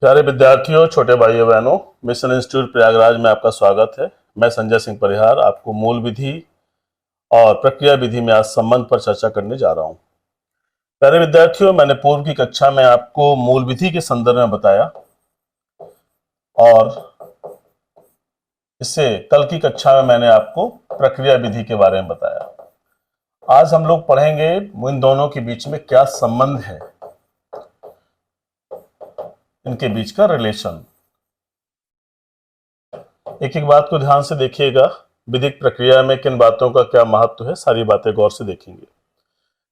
प्यारे विद्यार्थियों, छोटे भाइयों बहनों, मिशन इंस्टीट्यूट प्रयागराज में आपका स्वागत है। मैं संजय सिंह परिहार आपको मूल विधि और प्रक्रिया विधि में आज संबंध पर चर्चा करने जा रहा हूं। प्यारे विद्यार्थियों, मैंने पूर्व की कक्षा में आपको मूल विधि के संदर्भ में बताया और इससे कल की कक्षा में मैंने आपको प्रक्रिया विधि के बारे में बताया। आज हम लोग पढ़ेंगे इन दोनों के बीच में क्या संबंध है, इनके बीच का रिलेशन। एक एक बात को ध्यान से देखिएगा। विधिक प्रक्रिया में किन बातों का क्या महत्व है, सारी बातें गौर से देखेंगे।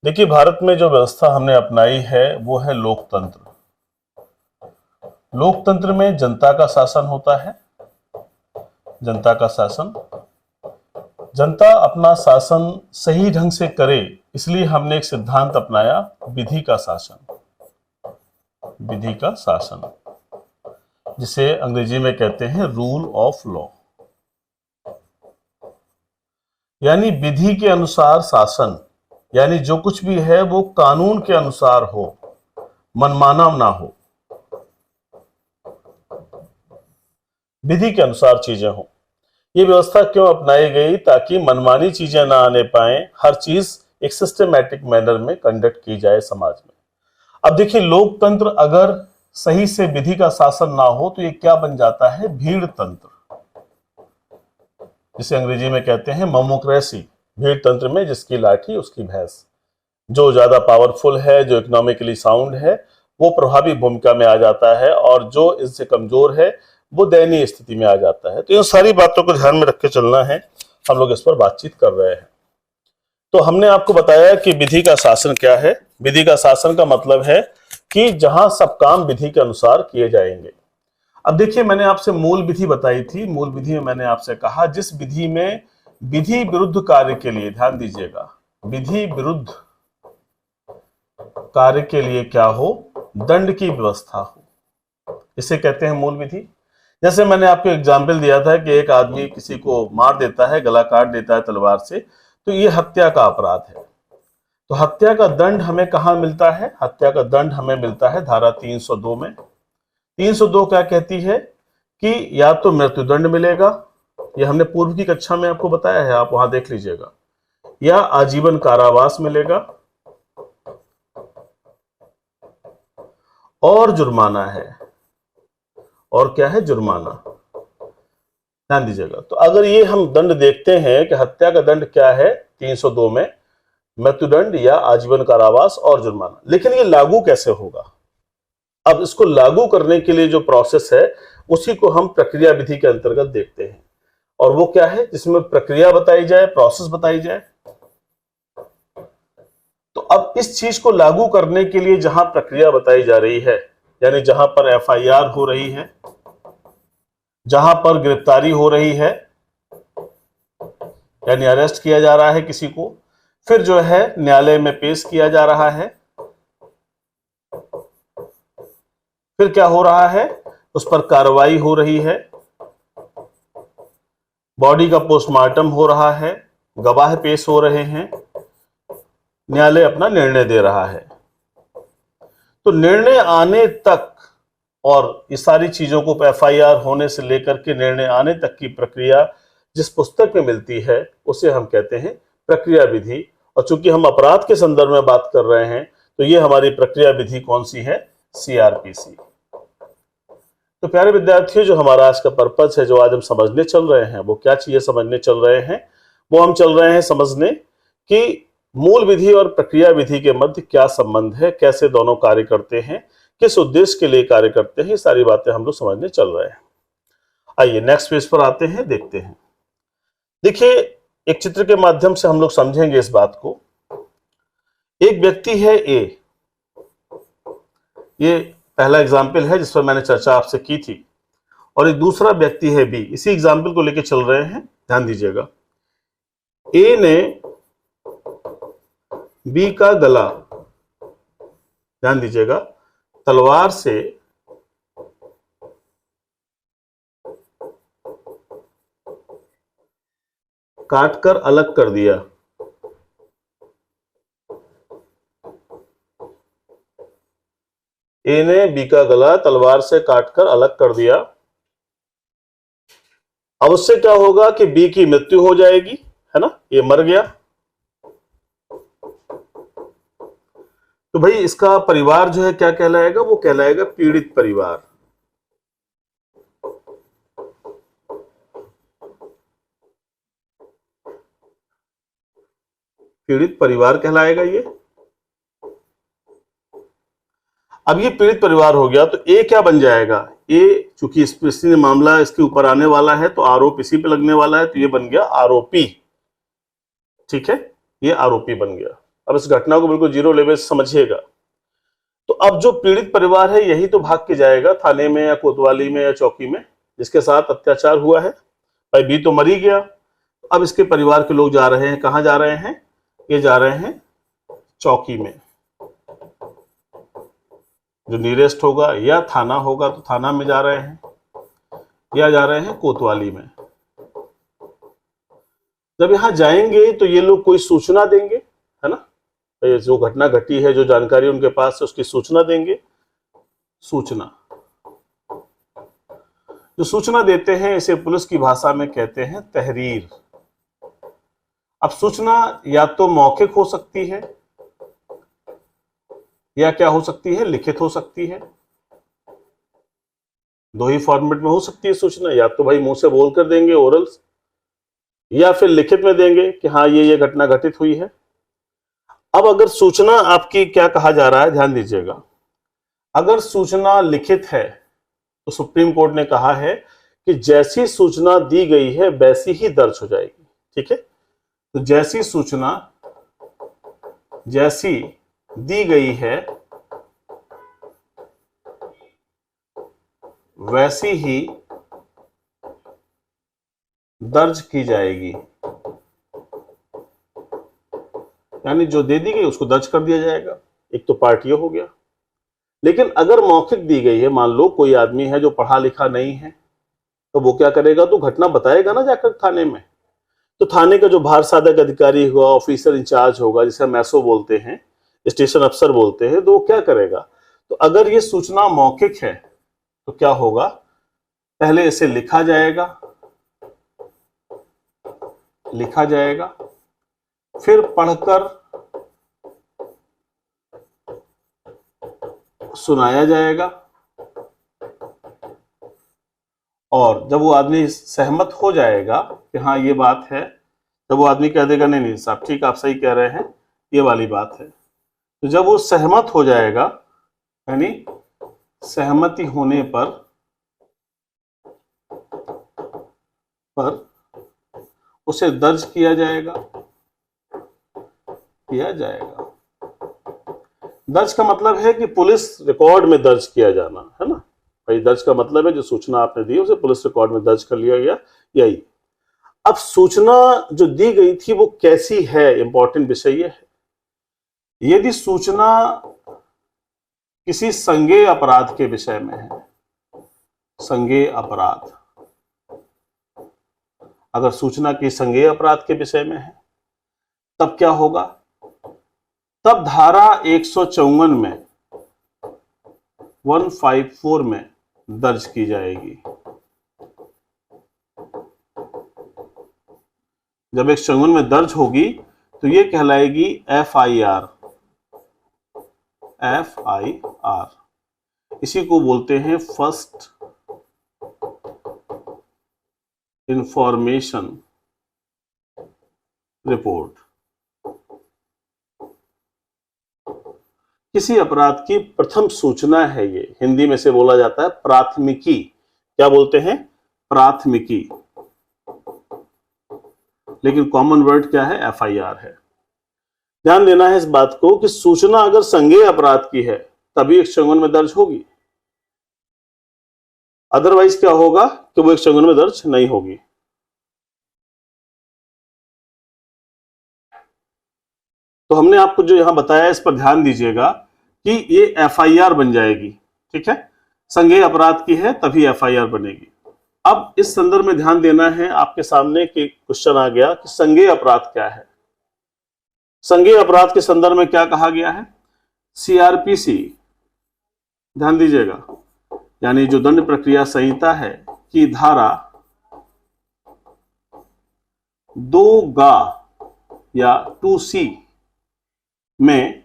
देखिए, भारत में जो व्यवस्था हमने अपनाई है वो है लोकतंत्र। लोकतंत्र में जनता का शासन होता है। जनता का शासन, जनता अपना शासन सही ढंग से करे, इसलिए हमने एक सिद्धांत अपनाया, विधि का शासन। विधि का शासन, जिसे अंग्रेजी में कहते हैं रूल ऑफ लॉ, यानी विधि के अनुसार शासन। यानी जो कुछ भी है वो कानून के अनुसार हो, मनमाना ना हो, विधि के अनुसार चीजें हो। ये व्यवस्था क्यों अपनाई गई? ताकि मनमानी चीजें ना आने पाए, हर चीज एक सिस्टमैटिक मैनर में कंडक्ट की जाए समाज में। अब देखिए, लोकतंत्र अगर सही से विधि का शासन ना हो तो ये क्या बन जाता है? भीड़ तंत्र, जिसे अंग्रेजी में कहते हैं मोमोक्रेसी। भीड़ तंत्र में जिसकी लाठी उसकी भैंस। जो ज्यादा पावरफुल है, जो इकोनॉमिकली साउंड है, वो प्रभावी भूमिका में आ जाता है, और जो इससे कमजोर है वो दयनीय स्थिति में आ जाता है। तो इन सारी बातों को ध्यान में रख के चलना है। हम लोग इस पर बातचीत कर रहे हैं। तो हमने आपको बताया कि विधि का शासन क्या है। विधि का शासन का मतलब है कि जहां सब काम विधि के अनुसार किए जाएंगे। अब देखिए, मैंने आपसे मूल विधि बताई थी। मूल विधि में मैंने आपसे कहा, जिस विधि में विधि विरुद्ध कार्य के लिए, ध्यान दीजिएगा, विधि विरुद्ध कार्य के लिए क्या हो? दंड की व्यवस्था हो, इसे कहते हैं मूल विधि। जैसे मैंने आपको एग्जाम्पल दिया था कि एक आदमी किसी को मार देता है, गला काट देता है तलवार से, तो ये हत्या का अपराध है। तो हत्या का दंड हमें कहां मिलता है? हत्या का दंड हमें मिलता है धारा 302 में। 302 क्या कहती है कि या तो मृत्युदंड मिलेगा, यह हमने पूर्व की कक्षा में आपको बताया है, आप वहां देख लीजिएगा, या आजीवन कारावास मिलेगा, और जुर्माना है। और क्या है? जुर्माना। ध्यान दीजिएगा। तो अगर ये हम दंड देखते हैं कि हत्या का दंड क्या है 302 में, मृत्युदंड या आजीवन कारावास और जुर्माना। लेकिन ये लागू कैसे होगा? अब इसको लागू करने के लिए जो प्रोसेस है उसी को हम प्रक्रिया विधि के अंतर्गत देखते हैं। और वो क्या है? जिसमें प्रक्रिया बताई जाए, प्रोसेस बताई जाए। तो अब इस चीज को लागू करने के लिए जहां प्रक्रिया बताई जा रही है, यानी जहां पर एफआईआर हो रही है, जहां पर गिरफ्तारी हो रही है, यानी अरेस्ट किया जा रहा है किसी को, फिर जो है न्यायालय में पेश किया जा रहा है, फिर क्या हो रहा है? उस पर कार्रवाई हो रही है, बॉडी का पोस्टमार्टम हो रहा है, गवाह पेश हो रहे हैं, न्यायालय अपना निर्णय दे रहा है। तो निर्णय आने तक, और ये सारी चीजों को एफआईआर होने से लेकर के निर्णय आने तक की प्रक्रिया जिस पुस्तक में मिलती है उसे हम कहते हैं प्रक्रिया विधि। और चूंकि हम अपराध के संदर्भ में बात कर रहे हैं, तो ये हमारी प्रक्रिया विधि कौन सी है? सीआरपीसी। तो प्यारे विद्यार्थियों, जो हमारा आज का पर्पज है, जो आज हम समझने चल रहे हैं, वो क्या चीजें समझने चल रहे हैं? वो हम चल रहे हैं समझने कि मूल विधि और प्रक्रिया विधि के मध्य क्या संबंध है, कैसे दोनों कार्य करते हैं, किस उद्देश्य के लिए कार्य करते हैं, ये सारी बातें हम लोग समझने चल रहे हैं। आइए नेक्स्ट पेज पर आते हैं, देखते हैं। देखिए, एक चित्र के माध्यम से हम लोग समझेंगे इस बात को। एक व्यक्ति है ए, ये पहला एग्जाम्पल है जिस पर मैंने चर्चा आपसे की थी। और एक दूसरा व्यक्ति है बी, इसी एग्जाम्पल को लेकर चल रहे हैं, ध्यान दीजिएगा। ए ने बी का गला, ध्यान दीजिएगा, तलवार से काटकर अलग कर दिया। ए ने बी का गला तलवार से काटकर अलग कर दिया। अब उससे क्या होगा कि बी की मृत्यु हो जाएगी, है ना, ये मर गया। तो भाई इसका परिवार जो है क्या कहलाएगा, वो कहलाएगा पीड़ित परिवार। पीड़ित परिवार कहलाएगा ये। अब ये पीड़ित परिवार हो गया, तो ए क्या बन जाएगा, ए चूंकि इस मामला इसके ऊपर आने वाला है तो आरोप इसी पे लगने वाला है, तो ये बन गया आरोपी। ठीक है, ये आरोपी बन गया। अब इस घटना को बिल्कुल जीरो लेवल से समझिएगा। तो अब जो पीड़ित परिवार है यही तो भाग के जाएगा थाने में या कोतवाली में या चौकी में, जिसके साथ अत्याचार हुआ है। भाई बी तो मर ही गया, अब इसके परिवार के लोग जा रहे हैं, कहां जा रहे हैं, ये जा रहे हैं चौकी में, जो नियरेस्ट होगा, या थाना होगा तो थाना में जा रहे हैं, या जा रहे हैं कोतवाली में। जब यहां जाएंगे तो ये लोग कोई सूचना देंगे, है ना, जो घटना घटी है, जो जानकारी उनके पास है उसकी सूचना देंगे। सूचना, जो सूचना देते हैं इसे पुलिस की भाषा में कहते हैं तहरीर। अब सूचना या तो मौखिक हो सकती है या क्या हो सकती है, लिखित हो सकती है। दो ही फॉर्मेट में हो सकती है सूचना, या तो भाई मुंह से बोल कर देंगे ओरल, या फिर लिखित में देंगे कि हाँ ये घटना घटित हुई है। अब अगर सूचना आपकी, क्या कहा जा रहा है ध्यान दीजिएगा, अगर सूचना लिखित है तो सुप्रीम कोर्ट ने कहा है कि जैसी सूचना दी गई है वैसी ही दर्ज हो जाएगी। ठीक है, तो जैसी सूचना जैसी दी गई है वैसी ही दर्ज की जाएगी, यानी जो दे दी गई उसको दर्ज कर दिया जाएगा। एक तो पार्ट ये हो गया। लेकिन अगर मौखिक दी गई है, मान लो कोई आदमी है जो पढ़ा लिखा नहीं है, तो वो क्या करेगा, तो घटना बताएगा ना जाकर थाने में। तो थाने का जो भार साधक अधिकारी हुआ, ऑफिसर इंचार्ज होगा, जिसे हम एसओ बोलते हैं, स्टेशन अफसर बोलते हैं, तो वो क्या करेगा, तो अगर ये सूचना मौखिक है तो क्या होगा, पहले इसे लिखा जाएगा, फिर पढ़कर सुनाया जाएगा, और जब वो आदमी सहमत हो जाएगा कि हाँ ये बात है, तब वो आदमी कह देगा नहीं नहीं साहब ठीक, आप सही कह रहे हैं, ये वाली बात है। तो जब वो सहमत हो जाएगा, यानी सहमति होने पर उसे दर्ज किया जाएगा। दर्ज का मतलब है कि पुलिस रिकॉर्ड में दर्ज किया जाना, है ना भाई। दर्ज का मतलब है जो सूचना आपने दी उसे पुलिस रिकॉर्ड में दर्ज कर लिया गया, यही। अब सूचना जो दी गई थी वो कैसी है, इंपॉर्टेंट विषय ये है। यदि सूचना किसी संज्ञेय अपराध के विषय में है, संज्ञेय अपराध, अगर सूचना की संज्ञेय अपराध के विषय में है तब क्या होगा, तब धारा 154 में 154 में दर्ज की जाएगी। जब 154 में दर्ज होगी तो ये कहलाएगी FIR। इसी को बोलते हैं फर्स्ट इंफॉर्मेशन रिपोर्ट। किसी अपराध की प्रथम सूचना है ये, हिंदी में से बोला जाता है प्राथमिकी। क्या बोलते हैं, प्राथमिकी, लेकिन कॉमन वर्ड क्या है, FIR है। ध्यान देना है इस बात को कि सूचना अगर संज्ञेय अपराध की है तभी 154 में दर्ज होगी, अदरवाइज क्या होगा कि वो 154 में दर्ज नहीं होगी। तो हमने आपको जो यहां बताया इस पर ध्यान दीजिएगा कि ये FIR बन जाएगी। ठीक है, संज्ञेय अपराध की है तभी FIR बनेगी। अब इस संदर्भ में ध्यान देना है, आपके सामने कि क्वेश्चन आ गया कि संज्ञेय अपराध क्या है। संज्ञेय अपराध के संदर्भ में क्या कहा गया है, CRPC ध्यान दीजिएगा, यानी जो दंड प्रक्रिया संहिता है कि धारा 2गा या 2C में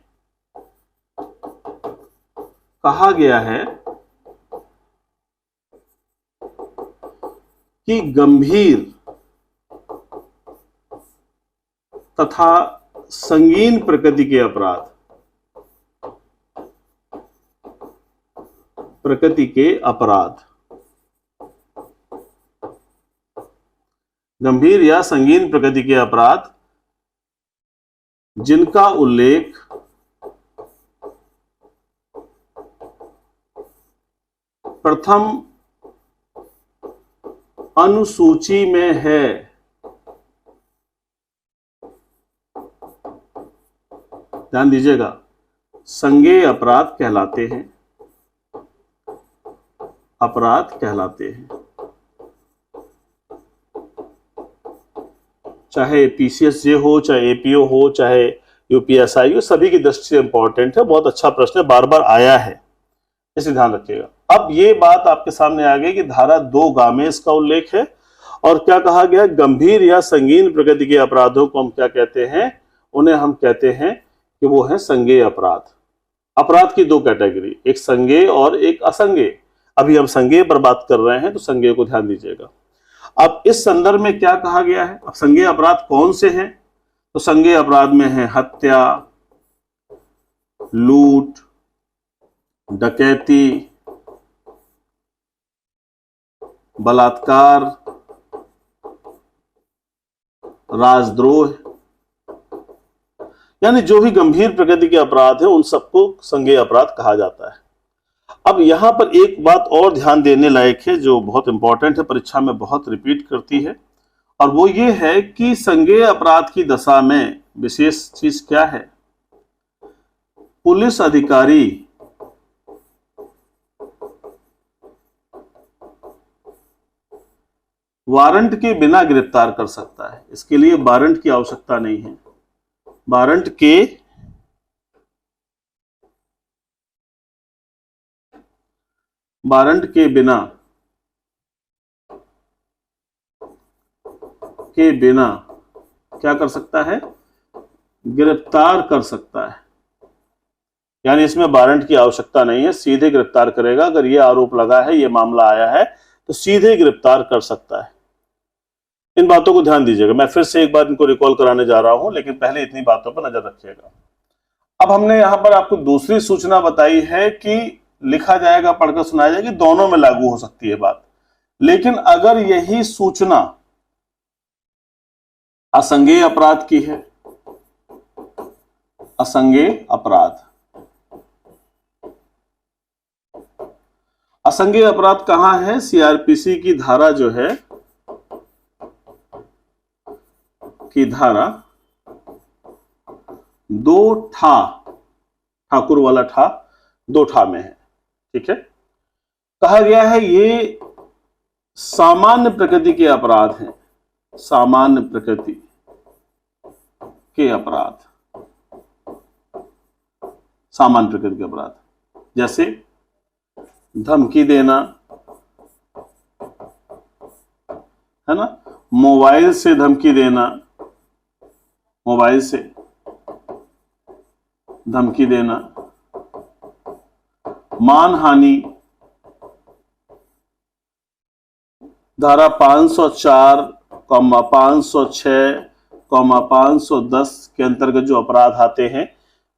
कहा गया है कि गंभीर तथा संगीन प्रकृति के अपराध, गंभीर या संगीन प्रकृति के अपराध जिनका उल्लेख प्रथम अनुसूची में है, ध्यान दीजिएगा, संज्ञेय अपराध कहलाते हैं, चाहे पीसीएसजे हो, चाहे एपीओ हो, चाहे यूपीएसआई हो, सभी की दृष्टि से इंपॉर्टेंट है। बहुत अच्छा प्रश्न है, बार बार आया है, इसे ध्यान रखिएगा। अब ये बात आपके सामने आ गई कि धारा 2गा में इसका उल्लेख है और क्या कहा गया, गंभीर या संगीन प्रकृति के अपराधों को हम क्या कहते हैं, उन्हें हम कहते हैं कि वो है संज्ञेय अपराध। अपराध की दो कैटेगरी, एक संज्ञेय और एक असंज्ञेय। अभी हम संज्ञेय पर बात कर रहे हैं, तो संज्ञेय को ध्यान दीजिएगा। अब इस संदर्भ में क्या कहा गया है, अब संज्ञेय अपराध कौन से हैं, तो संज्ञेय अपराध में है हत्या, लूट, डकैती, बलात्कार, राजद्रोह, यानी जो भी गंभीर प्रकृति के अपराध है उन सबको संज्ञेय अपराध कहा जाता है। अब यहां पर एक बात और ध्यान देने लायक है जो बहुत इंपॉर्टेंट है, परीक्षा में बहुत रिपीट करती है, और वो ये है कि संज्ञेय अपराध की दशा में विशेष चीज क्या है, पुलिस अधिकारी वारंट के बिना गिरफ्तार कर सकता है। इसके लिए वारंट की आवश्यकता नहीं है, वारंट के बिना क्या कर सकता है, गिरफ्तार कर सकता है। यानी इसमें वारंट की आवश्यकता नहीं है, सीधे गिरफ्तार करेगा। अगर यह आरोप लगा है, यह मामला आया है, तो सीधे गिरफ्तार कर सकता है। इन बातों को ध्यान दीजिएगा। मैं फिर से एक बार इनको रिकॉल कराने जा रहा हूं, लेकिन पहले इतनी बातों पर नजर रखिएगा। अब हमने यहां पर आपको दूसरी सूचना बताई है कि लिखा जाएगा, पढ़कर सुनाया जाएगा, कि दोनों में लागू हो सकती है बात। लेकिन अगर यही सूचना असंज्ञेय अपराध की है, असंज्ञेय अपराध कहां है, सीआरपीसी की धारा जो है, की धारा 2 ठाकुर वाला ठा 2 में है। ठीक है, कहा गया है ये सामान्य प्रकृति के अपराध हैं, सामान्य प्रकृति के अपराध, सामान्य प्रकृति के अपराध, जैसे धमकी देना, है ना, मोबाइल से धमकी देना, मोबाइल से धमकी देना, मानहानि, धारा 504, 506, 510 के अंतर्गत जो अपराध आते हैं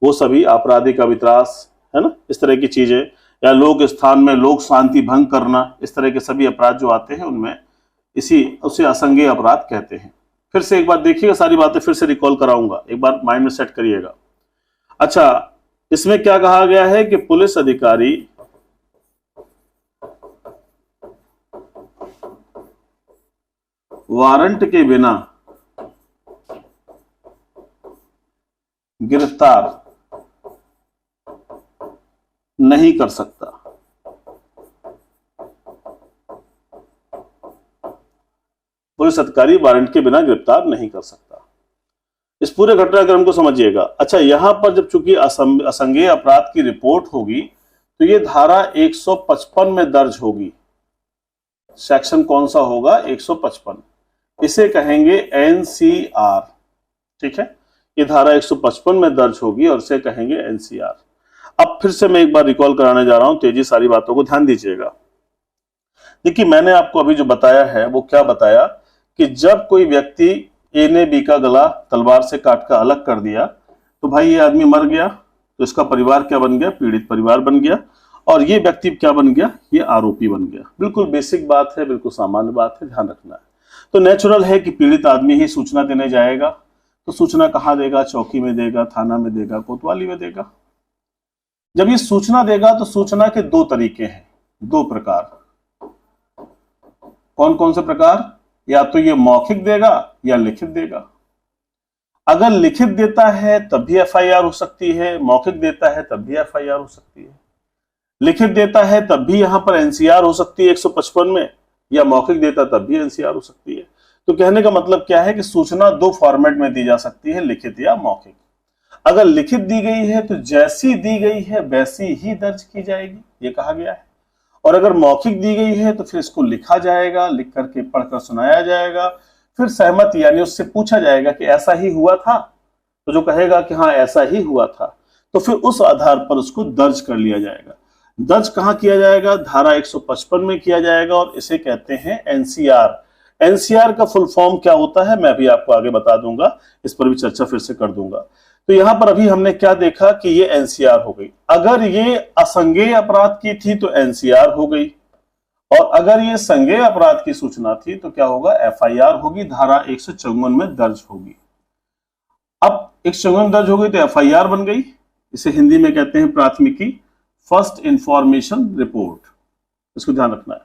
वो सभी आपराधिक अवित्रास, है ना, इस तरह की चीजें, या लोक स्थान में लोक शांति भंग करना, इस तरह के सभी अपराध जो आते हैं उनमें उसे असंज्ञेय अपराध कहते हैं। फिर से एक बार देखिएगा, सारी बातें फिर से रिकॉल कराऊंगा, एक बार माइंड में सेट करिएगा। अच्छा, इसमें क्या कहा गया है कि पुलिस अधिकारी वारंट के बिना गिरफ्तार नहीं कर सकता। पुलिस अधिकारी वारंट के बिना गिरफ्तार नहीं कर सकता। इस पूरे घटनाक्रम को समझिएगा। अच्छा, यहां पर जब चूंकि असंज्ञेय अपराध की रिपोर्ट होगी तो ये धारा 155 में दर्ज होगी। सेक्शन कौन सा होगा? 155। इसे कहेंगे एनसीआर। ठीक है, ये धारा 155 में दर्ज होगी और इसे कहेंगे एनसीआर। अब फिर से मैं एक बार रिकॉल कराने जा रहा हूं, तेजी सारी बातों को ध्यान दीजिएगा। देखिए, मैंने आपको अभी जो बताया है वो क्या बताया कि जब कोई व्यक्ति ए ने बी का गला तलवार से काट कर अलग कर दिया तो भाई ये आदमी मर गया, तो इसका परिवार क्या बन गया? पीड़ित परिवार बन गया। और ये व्यक्ति क्या बन गया? ये आरोपी बन गया। बिल्कुल बेसिक बात है, बिल्कुल सामान्य बात है, ध्यान रखना है। तो नेचुरल है कि पीड़ित आदमी ही सूचना देने जाएगा। तो सूचना कहाँ देगा? चौकी में देगा, थाना में देगा, कोतवाली में देगा। जब ये सूचना देगा तो सूचना के दो तरीके हैं, दो प्रकार। कौन कौन से प्रकार? या तो ये मौखिक देगा या लिखित देगा। अगर लिखित देता है तब भी एफआईआर हो सकती है, मौखिक देता है तब भी एफआईआर हो सकती है। लिखित देता है तब भी यहां पर एनसीआर हो सकती है 155 में, या मौखिक देता तब भी एनसीआर हो सकती है। तो कहने का मतलब क्या है कि सूचना दो फॉर्मेट में दी जा सकती है, लिखित या मौखिक। अगर लिखित दी गई है तो जैसी दी गई है वैसी ही दर्ज की जाएगी, ये कहा गया है। और अगर मौखिक दी गई है तो फिर इसको लिखा जाएगा, लिख करके पढ़कर सुनाया जाएगा, फिर सहमत यानी उससे पूछा जाएगा कि ऐसा ही हुआ था, तो जो कहेगा कि हाँ ऐसा ही हुआ था तो फिर उस आधार पर उसको दर्ज कर लिया जाएगा। दर्ज कहां किया जाएगा? धारा 155 में किया जाएगा और इसे कहते हैं एनसीआर। एनसीआर का फुल फॉर्म क्या होता है मैं भी आपको आगे बता दूंगा, इस पर भी चर्चा फिर से कर दूंगा। तो यहां पर अभी हमने क्या देखा कि ये एनसीआर हो गई। अगर ये असंज्ञेय अपराध की थी तो एनसीआर हो गई, और अगर ये संज्ञेय अपराध की सूचना थी तो क्या होगा? एफआईआर होगी, धारा 154 में दर्ज होगी। अब 154 में दर्ज हो गई तो एफआईआर बन गई। इसे हिंदी में कहते हैं प्राथमिकी, फर्स्ट इंफॉर्मेशन रिपोर्ट। इसको ध्यान रखना है,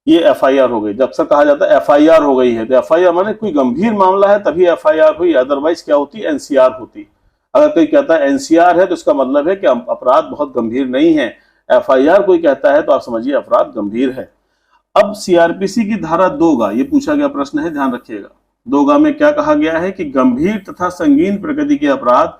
ये एफआईआर हो गई। जब अक्सर कहा जाता है एफआईआर हो गई है, तो एफआईआर माने कोई गंभीर मामला है तभी एफआईआर हुई, अदरवाइज क्या होती? एनसीआर होती। अगर कोई कहता है एनसीआर है तो इसका मतलब है कि अपराध बहुत गंभीर नहीं है। एफआईआर कोई कहता है तो आप समझिए अपराध गंभीर है। अब सीआरपीसी की धारा 2 ये पूछा गया प्रश्न है, ध्यान रखिएगा। 2 में क्या कहा गया है कि गंभीर तथा संगीन प्रकृति के अपराध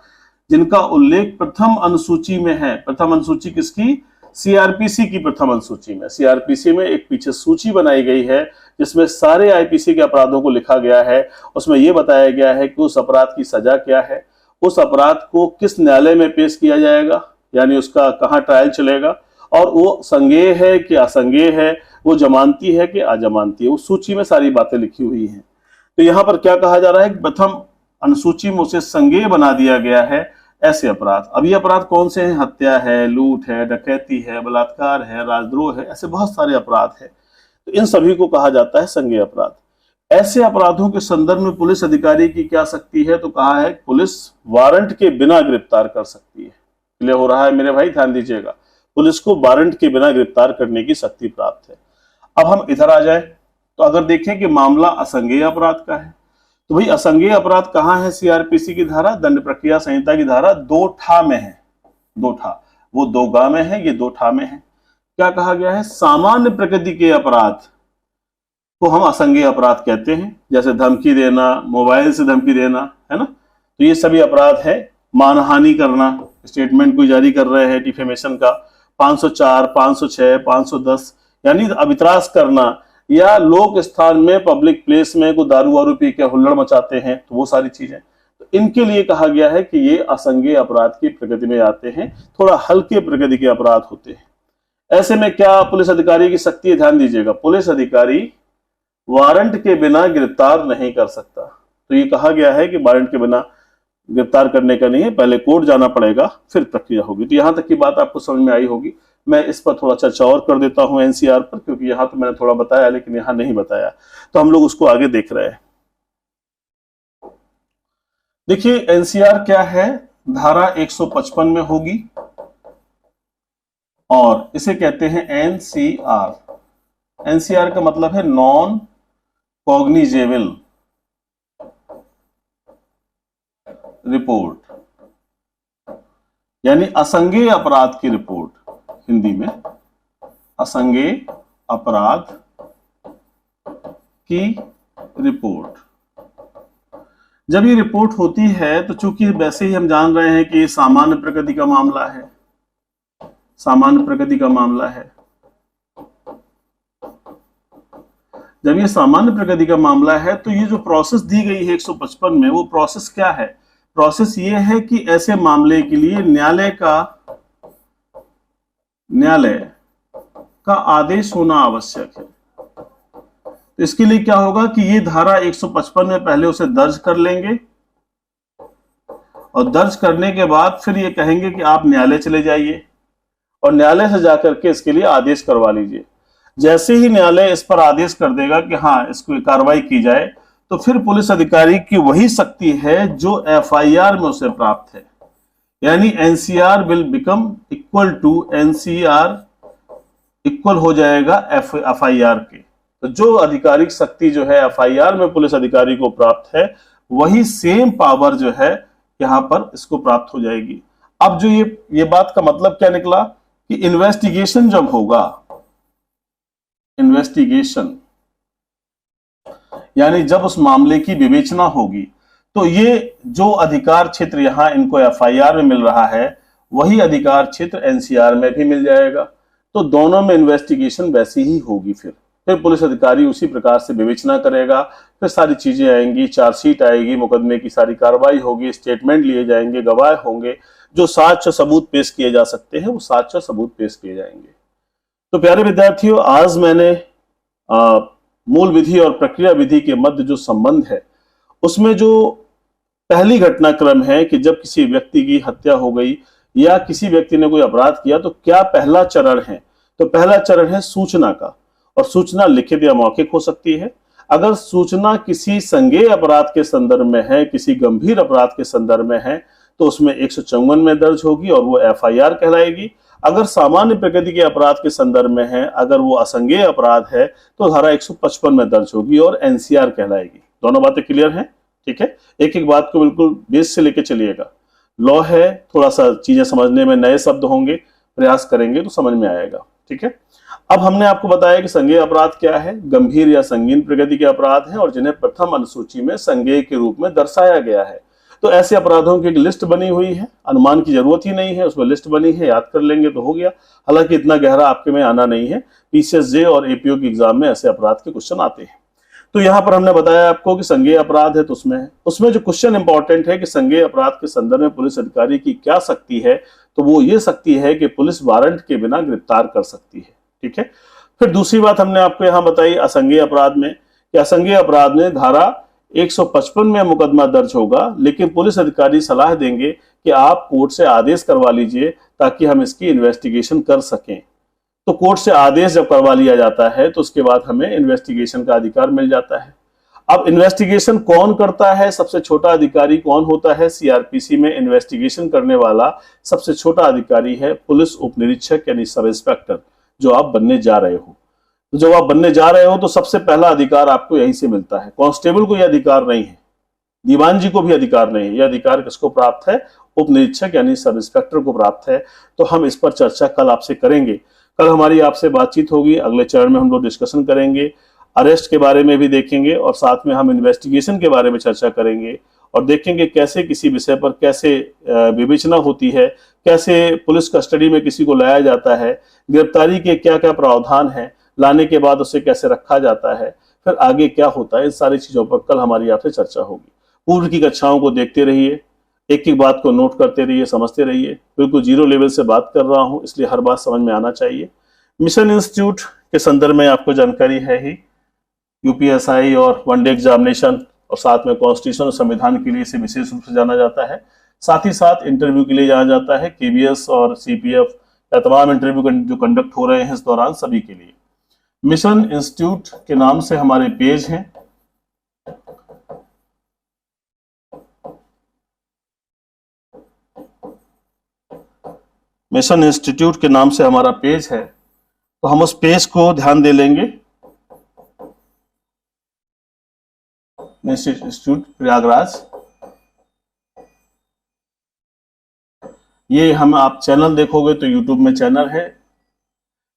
जिनका उल्लेख प्रथम अनुसूची में है। प्रथम अनुसूची किसकी? सीआरपीसी की प्रथम अनुसूची में। सीआरपीसी में एक पीछे सूची बनाई गई है जिसमें सारे आईपीसी के अपराधों को लिखा गया है। उसमें यह बताया गया है कि उस अपराध की सजा क्या है, उस अपराध को किस न्यायालय में पेश किया जाएगा, यानी उसका कहाँ ट्रायल चलेगा, और वो संज्ञेय है कि असंज्ञेय है, वो जमानती है कि अजमानती है। उस सूची में सारी बातें लिखी हुई हैं। तो यहाँ पर क्या कहा जा रहा है? प्रथम अनुसूची में उसे संज्ञेय बना दिया गया है ऐसे अपराध। अब ये अपराध कौन से हैं? हत्या है, लूट है, डकैती है, बलात्कार है, राजद्रोह है, ऐसे बहुत सारे अपराध है। तो इन सभी को कहा जाता है संज्ञेय अपराध। ऐसे अपराधों के संदर्भ में पुलिस अधिकारी की क्या शक्ति है? तो कहा है पुलिस वारंट के बिना गिरफ्तार कर सकती है। क्लियर हो रहा है मेरे भाई? ध्यान दीजिएगा, पुलिस को वारंट के बिना गिरफ्तार करने की शक्ति प्राप्त है। अब हम इधर आ जाए तो अगर देखें कि मामला असंज्ञेय अपराध का है, तो भाई असंज्ञेय अपराध कहां है? सीआरपीसी की धारा, दंड प्रक्रिया संहिता की धारा 2 में है। 2 वो 2 में है, ये 2 में है। क्या कहा गया है? सामान्य प्रकृति के अपराध को हम असंज्ञेय अपराध कहते हैं, जैसे धमकी देना, मोबाइल से धमकी देना, है ना। तो ये सभी अपराध है। मानहानि करना, स्टेटमेंट कोई जारी कर रहे हैं डिफेमेशन का, 504, 506, 510 यानी अवित्रास करना, या लोक स्थान में पब्लिक प्लेस में कोई दारू वारू पी के हुल्लड़ मचाते हैं, तो वो सारी चीजें, तो इनके लिए कहा गया है कि ये असंज्ञेय अपराध की प्रकृति में आते हैं, थोड़ा हल्के प्रकृति के अपराध होते हैं। ऐसे में क्या पुलिस अधिकारी की शक्ति है? ध्यान दीजिएगा, पुलिस अधिकारी वारंट के बिना गिरफ्तार नहीं कर सकता। तो ये कहा गया है कि वारंट के बिना गिरफ्तार करने का नहीं है, पहले कोर्ट जाना पड़ेगा फिर प्रक्रिया होगी। तो यहां तक की बात आपको समझ में आई होगी। मैं इस पर थोड़ा चर्चा और कर देता हूं एनसीआर पर, क्योंकि यहां तो मैंने थोड़ा बताया लेकिन यहां नहीं बताया, तो हम लोग उसको आगे देख रहे हैं। देखिए एनसीआर क्या है, धारा 155 में होगी और इसे कहते हैं एनसीआर। एनसीआर का मतलब है नॉन कॉग्निजेबल रिपोर्ट, यानी असंज्ञेय अपराध की रिपोर्ट। हिंदी में असंज्ञेय अपराध की रिपोर्ट। जब ये रिपोर्ट होती है तो चूंकि वैसे ही हम जान रहे हैं कि ये सामान्य प्रकृति का मामला है, सामान्य प्रकृति का मामला है। जब ये सामान्य प्रकृति का मामला है तो ये जो प्रोसेस दी गई है 155 में, वो प्रोसेस क्या है? प्रोसेस ये है कि ऐसे मामले के लिए न्यायालय का आदेश होना आवश्यक है। तो इसके लिए क्या होगा कि ये धारा 155 में पहले उसे दर्ज कर लेंगे और दर्ज करने के बाद फिर ये कहेंगे कि आप न्यायालय चले जाइए और न्यायालय से जाकर के इसके लिए आदेश करवा लीजिए। जैसे ही न्यायालय इस पर आदेश कर देगा कि हाँ इसको कार्रवाई की जाए, तो फिर पुलिस अधिकारी की वही शक्ति है जो एफआईआर में उसे प्राप्त है, यानी NCR will become equal to NCR, equal हो जाएगा एफआईआर के। तो जो आधिकारिक शक्ति जो है एफआईआर में पुलिस अधिकारी को प्राप्त है, वही सेम पावर जो है यहां पर इसको प्राप्त हो जाएगी। अब जो ये बात का मतलब क्या निकला कि इन्वेस्टिगेशन जब होगा, इन्वेस्टिगेशन यानी जब उस मामले की विवेचना होगी, तो ये जो अधिकार क्षेत्र यहां इनको एफआईआर में मिल रहा है, वही अधिकार क्षेत्र एनसीआर में भी मिल जाएगा। तो दोनों में इन्वेस्टिगेशन वैसी ही होगी। फिर पुलिस अधिकारी उसी प्रकार से विवेचना करेगा, फिर सारी चीजें आएंगी, चार्जशीट आएगी, मुकदमे की सारी कार्रवाई होगी, स्टेटमेंट लिए जाएंगे, गवाह होंगे, जो साक्ष्य सबूत पेश किए जा सकते हैं वो साक्ष्य सबूत पेश किए जाएंगे। तो प्यारे विद्यार्थियों, आज मैंने मूल विधि और प्रक्रिया विधि के मध्य जो संबंध है, उसमें जो पहली घटनाक्रम है कि जब किसी व्यक्ति की हत्या हो गई या किसी व्यक्ति ने कोई अपराध किया, तो क्या पहला चरण है? तो पहला चरण है सूचना का, और सूचना लिखित या मौखिक हो सकती है। अगर सूचना किसी संज्ञेय अपराध के संदर्भ में है, किसी गंभीर अपराध के संदर्भ में है, तो उसमें 154 में दर्ज होगी और वो एफआईआर कहलाएगी। अगर सामान्य प्रकृति के अपराध के संदर्भ में है, अगर वो असंज्ञेय अपराध है, तो धारा 155 में दर्ज होगी और एनसीआर कहलाएगी। दोनों बातें क्लियर हैं? ठीक है, एक एक बात को बिल्कुल बेस से लेके चलिएगा। लॉ है, थोड़ा सा चीजें समझने में नए शब्द होंगे, प्रयास करेंगे तो समझ में आएगा। ठीक है, अब हमने आपको बताया कि संज्ञेय अपराध क्या है, गंभीर या संगीन प्रकृति के अपराध हैं और जिन्हें प्रथम अनुसूची में संज्ञेय के रूप में दर्शाया गया है। तो ऐसे अपराधों की एक लिस्ट बनी हुई है, अनुमान की जरूरत ही नहीं है, उसमें लिस्ट बनी है, याद कर लेंगे तो हो गया। हालांकि इतना गहरा आपके में आना नहीं है, पीसीएसजे और एपीओ की एग्जाम में ऐसे अपराध के क्वेश्चन आते हैं। तो यहाँ पर हमने बताया आपको कि संज्ञेय अपराध है, तो उसमें जो क्वेश्चन इंपॉर्टेंट है कि संज्ञेय अपराध के संदर्भ में पुलिस अधिकारी की क्या शक्ति है, तो वो ये शक्ति है कि पुलिस वारंट के बिना गिरफ्तार कर सकती है। ठीक है, फिर दूसरी बात हमने आपको यहाँ बताई असंज्ञेय अपराध में, कि असंज्ञेय अपराध में धारा 155 में मुकदमा दर्ज होगा, लेकिन पुलिस अधिकारी सलाह देंगे कि आप कोर्ट से आदेश करवा लीजिए ताकि हम इसकी इन्वेस्टिगेशन कर सकें। तो कोर्ट से आदेश जब करवा लिया जाता है तो उसके बाद हमें इन्वेस्टिगेशन का अधिकार मिल जाता है। अब इन्वेस्टिगेशन कौन करता है, सबसे छोटा अधिकारी कौन होता है? सीआरपीसी में इन्वेस्टिगेशन करने वाला सबसे छोटा अधिकारी है पुलिस उप निरीक्षक यानी सब इंस्पेक्टर, जो आप बनने जा रहे हो। तो जब आप बनने जा रहे हो तो सबसे पहला अधिकार आपको यहीं से मिलता है। कांस्टेबल को यह अधिकार नहीं है, दीवान जी को भी अधिकार नहीं है, यह अधिकार किसको प्राप्त है? उप निरीक्षक यानी सब इंस्पेक्टर को प्राप्त है। तो हम इस पर चर्चा कल आपसे करेंगे। कल हमारी आपसे बातचीत होगी, अगले चरण में हम लोग डिस्कशन करेंगे, अरेस्ट के बारे में भी देखेंगे और साथ में हम इन्वेस्टिगेशन के बारे में चर्चा करेंगे और देखेंगे कैसे किसी विषय पर कैसे विवेचना होती है, कैसे पुलिस कस्टडी में किसी को लाया जाता है, गिरफ्तारी के क्या क्या प्रावधान है, लाने के बाद उसे कैसे रखा जाता है, फिर आगे क्या होता है, इन सारी चीजों पर कल हमारी आपसे चर्चा होगी। पूर्व की कक्षाओं को देखते रहिए, एक एक बात को नोट करते रहिए, समझते रहिए। बिल्कुल जीरो लेवल से बात कर रहा हूं, इसलिए हर बात समझ में आना चाहिए। मिशन इंस्टीट्यूट के संदर्भ में आपको जानकारी है ही, यूपीएसआई और वनडे एग्जामिनेशन और साथ में कॉन्स्टिट्यूशन और संविधान के लिए इसे विशेष रूप से जाना जाता है। साथ ही साथ इंटरव्यू के लिए जाना जाता है, केबीएस और सीपीएफ या तमाम इंटरव्यू जो कंडक्ट हो रहे हैं इस दौरान, सभी के लिए मिशन इंस्टीट्यूट के नाम से हमारे पेज हैं। मिशन इंस्टीट्यूट के नाम से हमारा पेज है, तो हम उस पेज को ध्यान दे लेंगे। इंस्टीट्यूट प्रयागराज, ये हम आप चैनल देखोगे तो यूट्यूब में चैनल है।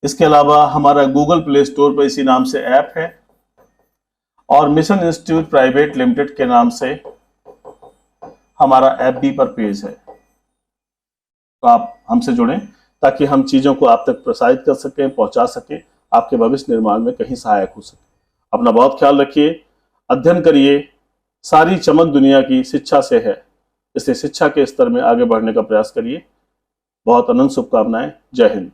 इसके अलावा हमारा गूगल प्ले स्टोर पर इसी नाम से ऐप है और मिशन इंस्टीट्यूट प्राइवेट लिमिटेड के नाम से हमारा एफबी पर पेज है। तो आप हमसे जुड़ें, ताकि हम चीज़ों को आप तक प्रसारित कर सकें, पहुंचा सकें, आपके भविष्य निर्माण में कहीं सहायक हो सके। अपना बहुत ख्याल रखिए, अध्ययन करिए। सारी चमक दुनिया की शिक्षा से है, इसलिए शिक्षा के स्तर में आगे बढ़ने का प्रयास करिए। बहुत अनंत शुभकामनाएं। जय हिंद।